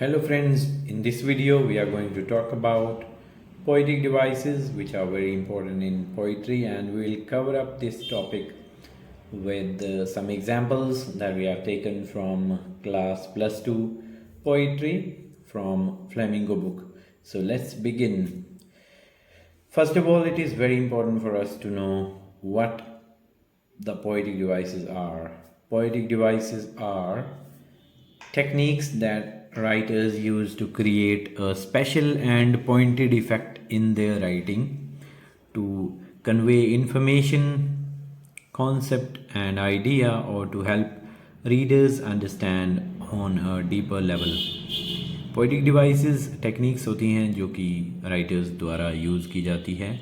Hello friends, in this video we are going to talk about poetic devices which are very important in poetry, and we will cover up this topic with some examples that we have taken from class plus 2 poetry from Flamingo book. So let's begin. First of all, it is very important for us to know what the poetic devices are. Poetic devices are techniques that writers use to create a special and pointed effect in their writing to convey information, concept, and idea, or to help readers understand on a deeper level. Poetic devices techniques होती हैं जो कि writers द्वारा use की जाती है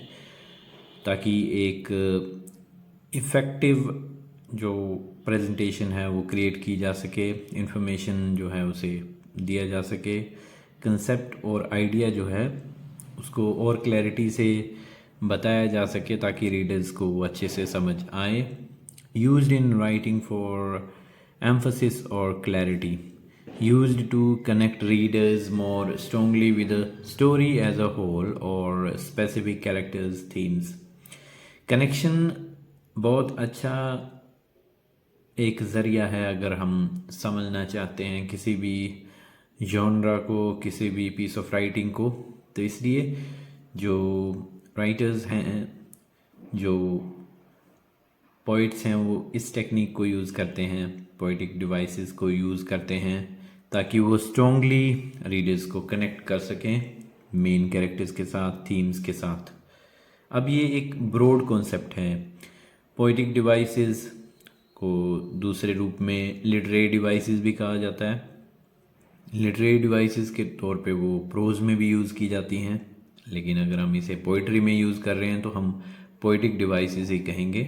ताकि एक इफ़ेक्टिव जो प्रेजेंटेशन है वो क्रिएट की जा सके, इंफॉर्मेशन जो है उसे दिया जा सके, कंसेप्ट और आइडिया जो है उसको और क्लैरिटी से बताया जा सके ताकि रीडर्स को वो अच्छे से समझ आए. Used in writing for emphasis और clarity. Used to connect readers more strongly with the story as a whole or specific characters themes. Connection बहुत अच्छा एक ज़रिया है अगर हम समझना चाहते हैं किसी भी जॉनरा को, किसी भी पीस ऑफ राइटिंग को. तो इसलिए जो राइटर्स हैं, जो पोइट्स हैं, वो इस टेक्निक को यूज़ करते हैं, पोइटिक डिवाइसेस को यूज़ करते हैं ताकि वो स्ट्रॉन्गली रीडर्स को कनेक्ट कर सकें मेन कैरेक्टर्स के साथ, थीम्स के साथ. अब ये एक ब्रॉड कॉन्सेप्ट है. पोइटिक डिवाइसेस को दूसरे रूप में लिटरेरी डिवाइसेस भी कहा जाता है. लिटरेरी डिवाइसेस के तौर पे वो प्रोज में भी यूज़ की जाती हैं, लेकिन अगर हम इसे पोइट्री में यूज़ कर रहे हैं तो हम पोइटिक डिवाइसेस ही कहेंगे.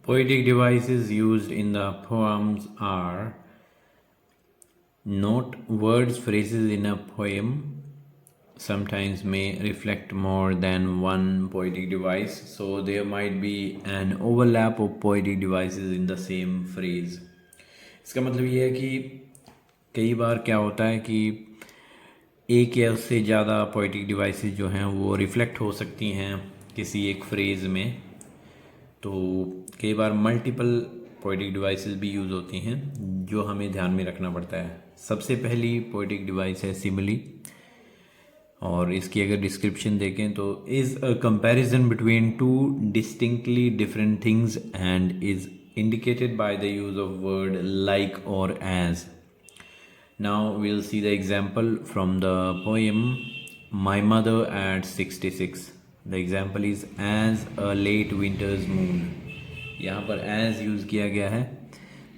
Poetic devices used in the poems are note words, phrases in a poem sometimes may reflect more than one poetic device, so there might be an overlap of poetic devices in the same phrase. इसका मतलब ये है कि कई बार क्या होता है कि एक या उससे ज़्यादा पोएटिक डिवाइसेस जो हैं वो रिफ्लेक्ट हो सकती हैं किसी एक फ्रेज़ में. तो कई बार मल्टीपल पोएटिक डिवाइसेस भी यूज़ होती हैं जो हमें ध्यान में रखना पड़ता है. सबसे पहली पोएटिक डिवाइस है सिमिली, और इसकी अगर डिस्क्रिप्शन देखें तो is a comparison between two distinctly different things and is indicated by the use of word like और as. Now we will see the example from the poem my mother at 66. The example is as a late winter's moon. यहाँ पर as use किया गया है.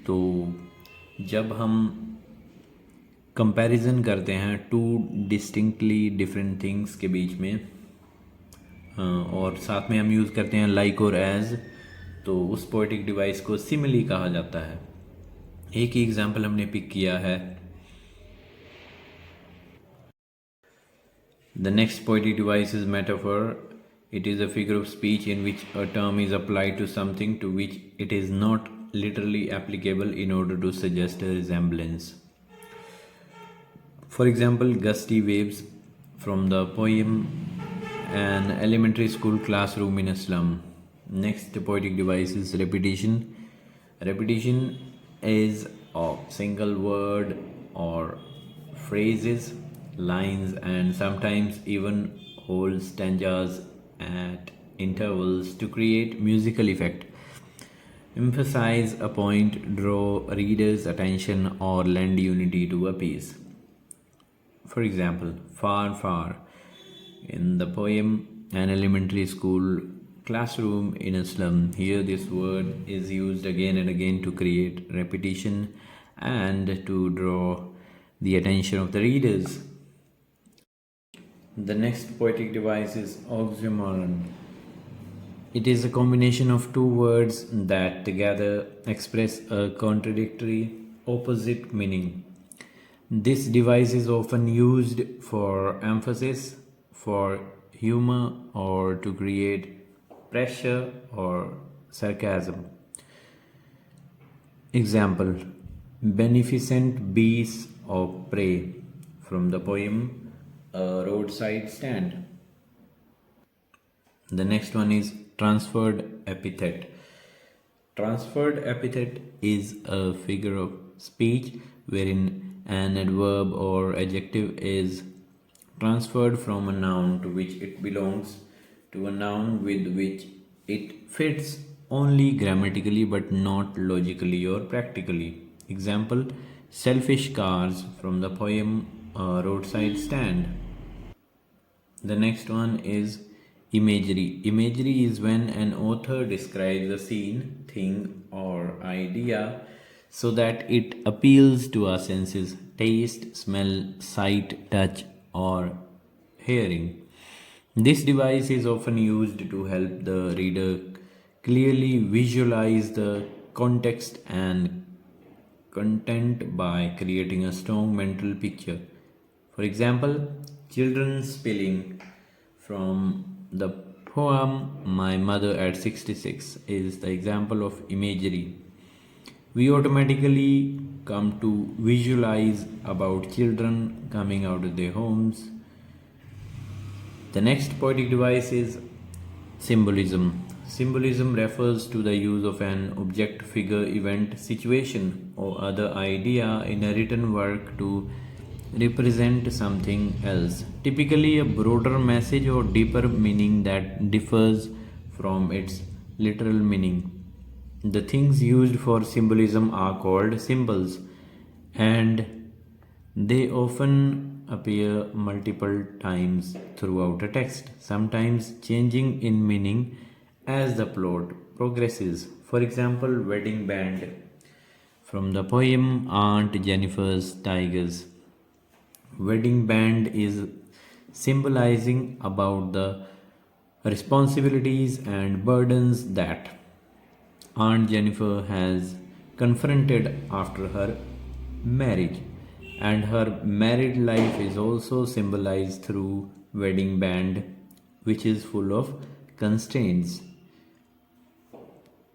तो जब हम comparison करते हैं टू डिस्टिंक्टली डिफरेंट थिंग्स के बीच में, और साथ में हम यूज़ करते हैं लाइक और एज, तो उस पोएटिक डिवाइस को सिमिली कहा जाता है. एक ही एग्जांपल हमने पिक किया है. The next poetic device is metaphor. It is a figure of speech in which a term is applied to something to which it is not literally applicable in order to suggest a resemblance. For example, gusty waves from the poem An Elementary School Classroom in a Slum. Next poetic device is repetition. Repetition is of single word or phrases, lines, and sometimes even whole stanzas at intervals to create musical effect, emphasize a point, draw readers' attention, or lend unity to a piece. For example, far, far in the poem An Elementary School Classroom in a Slum. Here this word is used again and again to create repetition and to draw the attention of the readers. The next poetic device is oxymoron. It is a combination of two words that together express a contradictory opposite meaning. This device is often used for emphasis, for humor, or to create pressure or sarcasm. Example: beneficent beasts of prey from the poem A Roadside Stand. The next one is transferred epithet. Transferred epithet is a figure of speech wherein an adverb or adjective is transferred from a noun to which it belongs to a noun with which it fits only grammatically but not logically or practically. Example: selfish cars from the poem Roadside Stand. The next one is imagery. Imagery is when an author describes a scene, thing, or idea so that it appeals to our senses: taste, smell, sight, touch, or hearing. This device is often used to help the reader clearly visualize the context and content by creating a strong mental picture. For example, children spilling from the poem My Mother at 66 is the example of imagery. We automatically come to visualize about children coming out of their homes. The next poetic device is symbolism. Symbolism refers to the use of an object, figure, event, situation, or other idea in a written work to represent something else, typically a broader message or deeper meaning that differs from its literal meaning. The things used for symbolism are called symbols, and they often appear multiple times throughout a text, sometimes changing in meaning as the plot progresses. For example, wedding band from the poem Aunt Jennifer's Tigers. Wedding band is symbolizing about the responsibilities and burdens that Aunt Jennifer has confronted after her marriage, and her married life is also symbolized through wedding band, which is full of constraints.